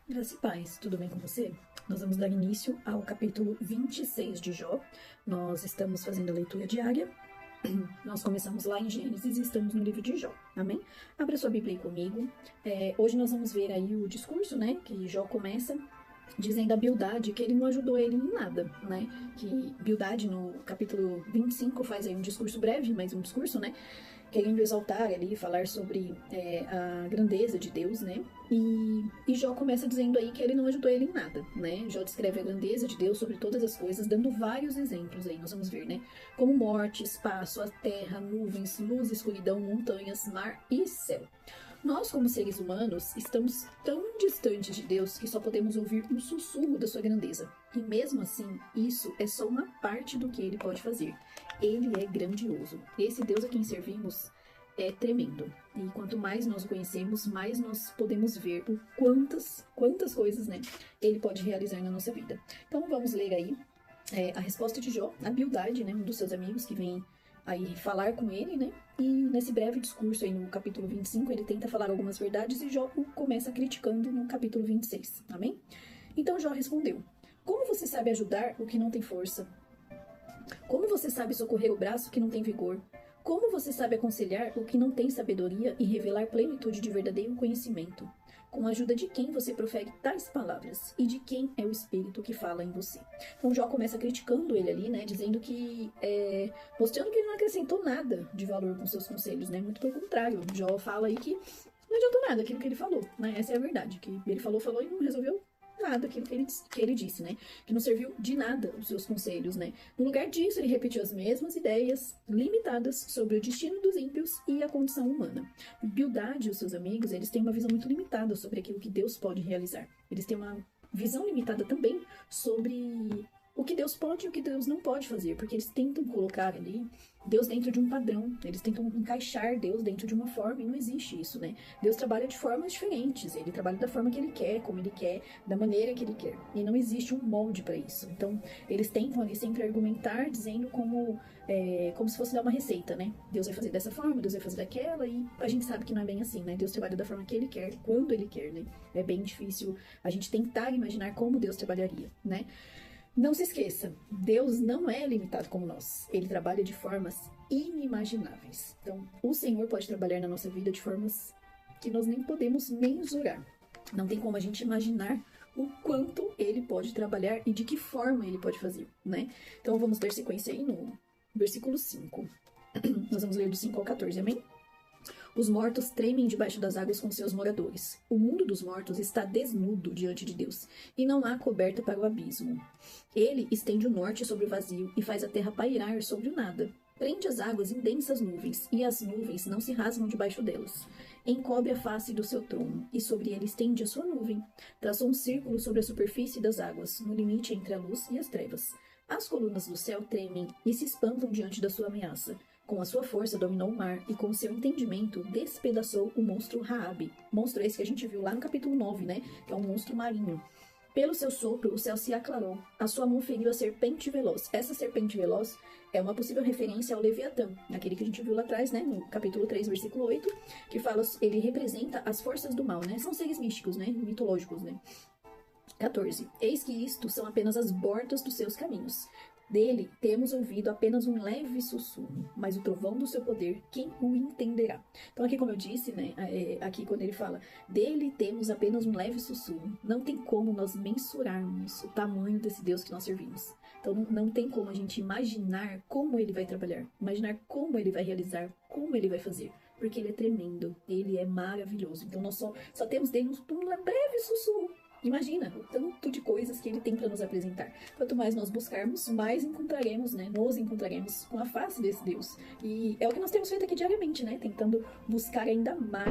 Graça e paz, tudo bem com você? Nós vamos dar início ao capítulo 26 de Jó. Nós estamos fazendo a leitura diária. Nós começamos lá em Gênesis e estamos no livro de Jó, amém? Abra sua Bíblia aí comigo. Hoje nós vamos ver aí o discurso, né, que Jó começa dizendo a Bildade que ele não ajudou ele em nada, né? Que Bildade no capítulo 25 faz aí um discurso breve, mas um discurso, né? Querendo exaltar ali, falar sobre a grandeza de Deus, né? E Jó começa dizendo aí que ele não ajudou ele em nada, né? Jó descreve a grandeza de Deus sobre todas as coisas, dando vários exemplos aí, nós vamos ver, né? Como morte, espaço, a terra, nuvens, luz, escuridão, montanhas, mar e céu. Nós, como seres humanos, estamos tão distantes de Deus que só podemos ouvir um sussurro da sua grandeza. E mesmo assim, isso é só uma parte do que ele pode fazer. Ele é grandioso. Esse Deus a quem servimos é tremendo. E quanto mais nós o conhecemos, mais nós podemos ver o quantas coisas, né, ele pode realizar na nossa vida. Então vamos ler aí a resposta de Jó, a Bildade, né, um dos seus amigos que vem aí falar com ele, né? E nesse breve discurso aí no capítulo 25, ele tenta falar algumas verdades e Jó começa criticando no capítulo 26, amém? Então Jó respondeu: como você sabe ajudar o que não tem força? Como você sabe socorrer o braço que não tem vigor? Como você sabe aconselhar o que não tem sabedoria e revelar plenitude de verdadeiro conhecimento? Com a ajuda de quem você profere tais palavras? E de quem é o Espírito que fala em você? Então Jó começa criticando ele ali, né? Dizendo que, mostrando que ele não acrescentou nada de valor com seus conselhos, né? Muito pelo contrário. Jó fala aí que não adiantou nada aquilo que ele falou, né? Essa é a verdade, que ele falou e não resolveu nada aquilo que ele disse, né? Que não serviu de nada os seus conselhos, né? No lugar disso, ele repetiu as mesmas ideias limitadas sobre o destino dos ímpios e a condição humana. Bildade e os seus amigos, eles têm uma visão muito limitada sobre aquilo que Deus pode realizar. Eles têm uma visão limitada também sobre o que Deus pode e o que Deus não pode fazer, porque eles tentam colocar ali Deus dentro de um padrão, eles tentam encaixar Deus dentro de uma forma, e não existe isso, né? Deus trabalha de formas diferentes, ele trabalha da forma que ele quer, como ele quer, da maneira que ele quer, e não existe um molde para isso. Então, eles tentam ali sempre argumentar, dizendo como se fosse dar uma receita, né? Deus vai fazer dessa forma, Deus vai fazer daquela, e a gente sabe que não é bem assim, né? Deus trabalha da forma que ele quer, quando ele quer, né? É bem difícil a gente tentar imaginar como Deus trabalharia, né? Não se esqueça, Deus não é limitado como nós. Ele trabalha de formas inimagináveis. Então, o Senhor pode trabalhar na nossa vida de formas que nós nem podemos mensurar. Não tem como a gente imaginar o quanto ele pode trabalhar e de que forma ele pode fazer, né? Então, vamos dar sequência aí no versículo 5. Nós vamos ler do 5 ao 14, amém? Os mortos tremem debaixo das águas com seus moradores. O mundo dos mortos está desnudo diante de Deus, e não há coberta para o abismo. Ele estende o norte sobre o vazio e faz a terra pairar sobre o nada. Prende as águas em densas nuvens, e as nuvens não se rasgam debaixo delas. Encobre a face do seu trono, e sobre ele estende a sua nuvem. Traçou um círculo sobre a superfície das águas, no limite entre a luz e as trevas. As colunas do céu tremem e se espantam diante da sua ameaça. Com a sua força dominou o mar e com o seu entendimento despedaçou o monstro Raabe. Monstro esse que a gente viu lá no capítulo 9, né? Que é um monstro marinho. Pelo seu sopro, o céu se aclarou. A sua mão feriu a serpente veloz. Essa serpente veloz é uma possível referência ao Leviatã, aquele que a gente viu lá atrás, né? No capítulo 3, versículo 8, que fala, ele representa as forças do mal, né? São seres místicos, né? Mitológicos, né? 14. Eis que isto são apenas as bordas dos seus caminhos. Dele temos ouvido apenas um leve sussurro, mas o trovão do seu poder, quem o entenderá? Então aqui, como eu disse, né, aqui quando ele fala, dele temos apenas um leve sussurro, não tem como nós mensurarmos o tamanho desse Deus que nós servimos. Então não tem como a gente imaginar como ele vai trabalhar, imaginar como ele vai realizar, como ele vai fazer, porque ele é tremendo, ele é maravilhoso. Então nós só temos dele um breve sussurro. Imagina o tanto de coisas que ele tem para nos apresentar. Quanto mais nós buscarmos, mais encontraremos, né? Nos encontraremos com a face desse Deus. E é o que nós temos feito aqui diariamente, né? Tentando buscar ainda mais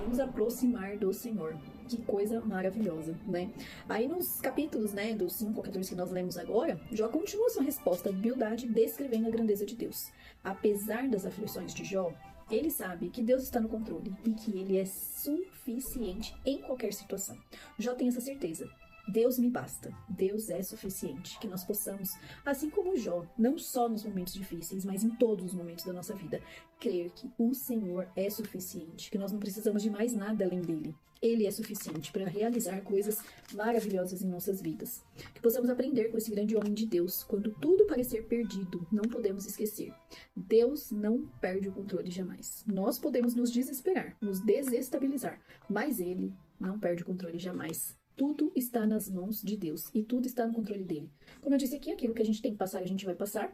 nos aproximar do Senhor. Que coisa maravilhosa, né? Aí nos capítulos, né, dos 5 ao 14 que nós lemos agora, Jó continua sua resposta de Bildade descrevendo a grandeza de Deus. Apesar das aflições de Jó, ele sabe que Deus está no controle e que ele é suficiente em qualquer situação. Jó tem essa certeza. Deus me basta, Deus é suficiente. Que nós possamos, assim como Jó, não só nos momentos difíceis, mas em todos os momentos da nossa vida, crer que o Senhor é suficiente, que nós não precisamos de mais nada além dele. Ele é suficiente para realizar coisas maravilhosas em nossas vidas. Que possamos aprender com esse grande homem de Deus. Quando tudo parecer perdido, não podemos esquecer. Deus não perde o controle jamais. Nós podemos nos desesperar, nos desestabilizar, mas ele não perde o controle jamais. Tudo está nas mãos de Deus e tudo está no controle dele. Como eu disse aqui, aquilo que a gente tem que passar, a gente vai passar.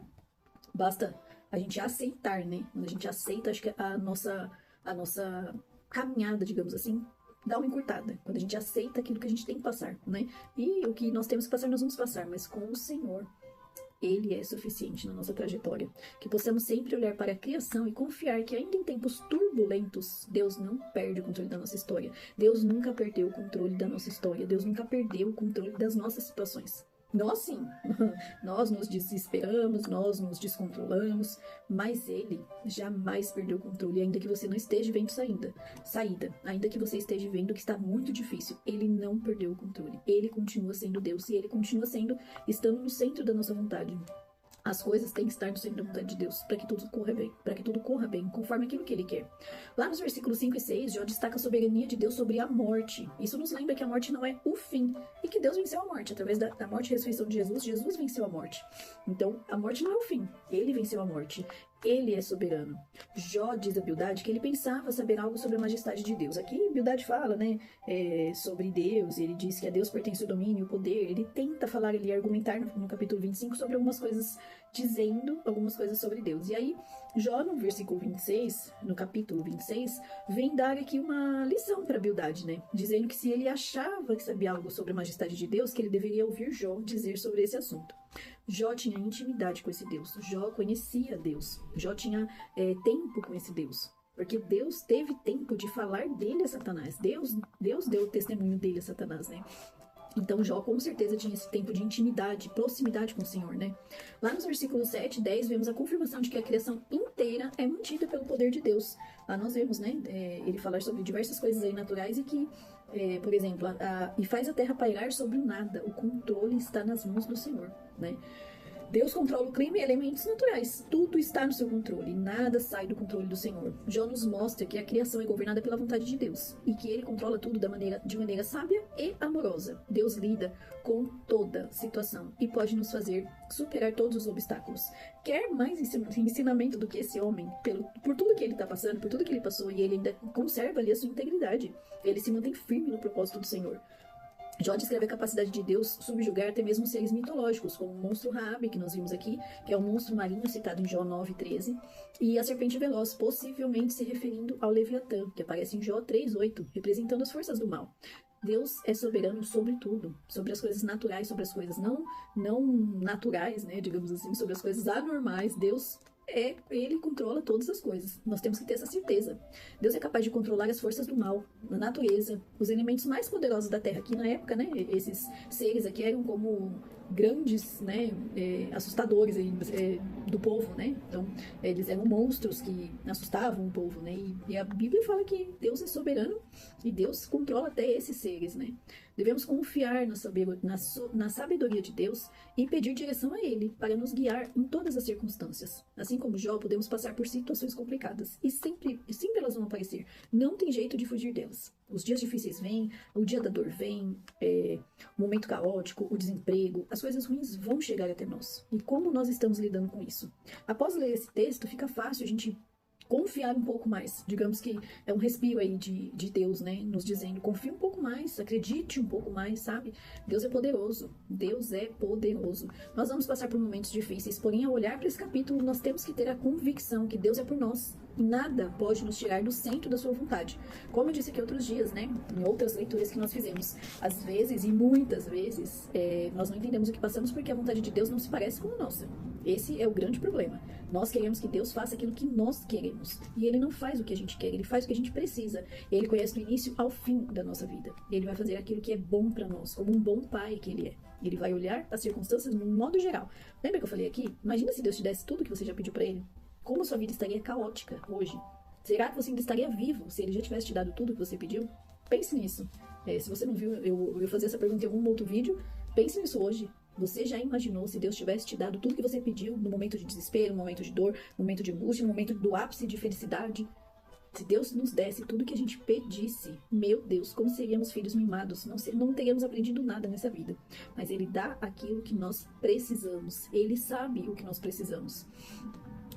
Basta a gente aceitar, né? Quando a gente aceita, acho que a nossa caminhada, digamos assim, dá uma encurtada. Quando a gente aceita aquilo que a gente tem que passar, né? E o que nós temos que passar, nós vamos passar. Mas com o Senhor, Ele é suficiente na nossa trajetória. Que possamos sempre olhar para a criação e confiar que ainda em tempos turbulentos, Deus não perde o controle da nossa história. Deus nunca perdeu o controle da nossa história. Deus nunca perdeu o controle das nossas situações. Nós sim, nós nos desesperamos, nós nos descontrolamos, mas ele jamais perdeu o controle, ainda que você não esteja vendo saída, ainda que você esteja vendo que está muito difícil, ele não perdeu o controle, ele continua sendo Deus e ele continua estando no centro da nossa vontade. As coisas têm que estar no centro da vontade de Deus, para que tudo corra bem, conforme aquilo que Ele quer. Lá nos versículos 5 e 6, Jó destaca a soberania de Deus sobre a morte. Isso nos lembra que a morte não é o fim, e que Deus venceu a morte. Através da morte e ressurreição de Jesus, Jesus venceu a morte. Então, a morte não é o fim, Ele venceu a morte. Ele é soberano. Jó diz a Bildade que ele pensava saber algo sobre a majestade de Deus. Aqui, Bildade fala, né, sobre Deus, ele diz que a Deus pertence o domínio e o poder. Ele tenta falar ali, argumentar no capítulo 25 sobre algumas coisas, dizendo algumas coisas sobre Deus. E aí, Jó, no versículo 26, no capítulo 26, vem dar aqui uma lição para Bildade, né, dizendo que se ele achava que sabia algo sobre a majestade de Deus, que ele deveria ouvir Jó dizer sobre esse assunto. Jó tinha intimidade com esse Deus, Jó conhecia Deus, Jó tinha tempo com esse Deus, porque Deus teve tempo de falar dele a Satanás, Deus deu o testemunho dele a Satanás, né? Então Jó com certeza tinha esse tempo de intimidade, proximidade com o Senhor, né? Lá nos versículos 7 e 10 vemos a confirmação de que a criação inteira é mantida pelo poder de Deus. Lá nós vemos, né, ele falar sobre diversas coisas aí naturais e que, por exemplo, e faz a terra pairar sobre o nada, o controle está nas mãos do Senhor, né? Deus controla o clima e elementos naturais. Tudo está no seu controle. Nada sai do controle do Senhor. Jó nos mostra que a criação é governada pela vontade de Deus e que Ele controla tudo de maneira sábia e amorosa. Deus lida com toda situação e pode nos fazer superar todos os obstáculos. Quer mais ensinamento do que esse homem, por tudo que ele está passando, por tudo que ele passou, e ele ainda conserva ali a sua integridade. Ele se mantém firme no propósito do Senhor. Jó descreve a capacidade de Deus subjugar até mesmo seres mitológicos, como o monstro Raabe, que nós vimos aqui, que é o monstro marinho citado em Jó 9:13, e a serpente veloz, possivelmente se referindo ao Leviatã, que aparece em Jó 3:8, representando as forças do mal. Deus é soberano sobre tudo, sobre as coisas naturais, sobre as coisas não naturais, né, digamos assim, sobre as coisas anormais. Ele controla todas as coisas. Nós temos que ter essa certeza. Deus é capaz de controlar as forças do mal, a natureza, os elementos mais poderosos da Terra. Aqui na época, né, esses seres aqui eram como grandes, né, assustadores aí, do povo, né? Então, eles eram monstros que assustavam o povo, né? E a Bíblia fala que Deus é soberano e Deus controla até esses seres, né? Devemos confiar na sabedoria de Deus e pedir direção a Ele para nos guiar em todas as circunstâncias. Assim como Jó, podemos passar por situações complicadas e sempre elas vão aparecer. Não tem jeito de fugir delas. Os dias difíceis vêm, o dia da dor vem, o momento caótico, o desemprego, as coisas ruins vão chegar até nós. E como nós estamos lidando com isso? Após ler esse texto, fica fácil a gente confiar um pouco mais. Digamos que é um respiro aí de Deus, né? Nos dizendo, confie um pouco mais, acredite um pouco mais, sabe? Deus é poderoso. Deus é poderoso. Nós vamos passar por momentos difíceis, porém, ao olhar para esse capítulo, nós temos que ter a convicção que Deus é por nós. E nada pode nos tirar do centro da sua vontade. Como eu disse aqui outros dias, né? Em outras leituras que nós fizemos. Às vezes, e muitas vezes, nós não entendemos o que passamos porque a vontade de Deus não se parece com a nossa. Esse é o grande problema. Nós queremos que Deus faça aquilo que nós queremos. E Ele não faz o que a gente quer, Ele faz o que a gente precisa. Ele conhece do início ao fim da nossa vida. Ele vai fazer aquilo que é bom para nós, como um bom pai que Ele é. Ele vai olhar as circunstâncias no modo geral. Lembra que eu falei aqui? Imagina se Deus te desse tudo que você já pediu para Ele. Como a sua vida estaria caótica hoje? Será que você ainda estaria vivo se Ele já tivesse te dado tudo que você pediu? pense nisso. Se você não viu, eu fazer essa pergunta em algum outro vídeo, pense nisso hoje. Você já imaginou se Deus tivesse te dado tudo que você pediu no momento de desespero, no momento de dor, no momento de angústia, no momento do ápice de felicidade? Se Deus nos desse tudo que a gente pedisse, meu Deus, como seríamos filhos mimados? Não teríamos aprendido nada nessa vida. Mas Ele dá aquilo que nós precisamos. Ele sabe o que nós precisamos.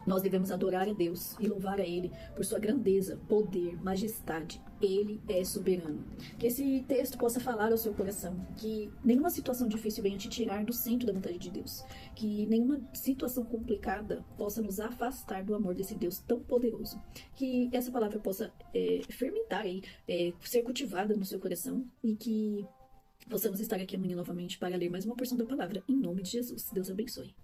Nós devemos adorar a Deus e louvar a Ele por sua grandeza, poder, majestade. Ele é soberano. Que esse texto possa falar ao seu coração, que nenhuma situação difícil venha te tirar do centro da vontade de Deus, que nenhuma situação complicada possa nos afastar do amor desse Deus tão poderoso. Que essa palavra possa fermentar aí, ser cultivada no seu coração e que possamos estar aqui amanhã novamente para ler mais uma porção da palavra. Em nome de Jesus. Deus abençoe.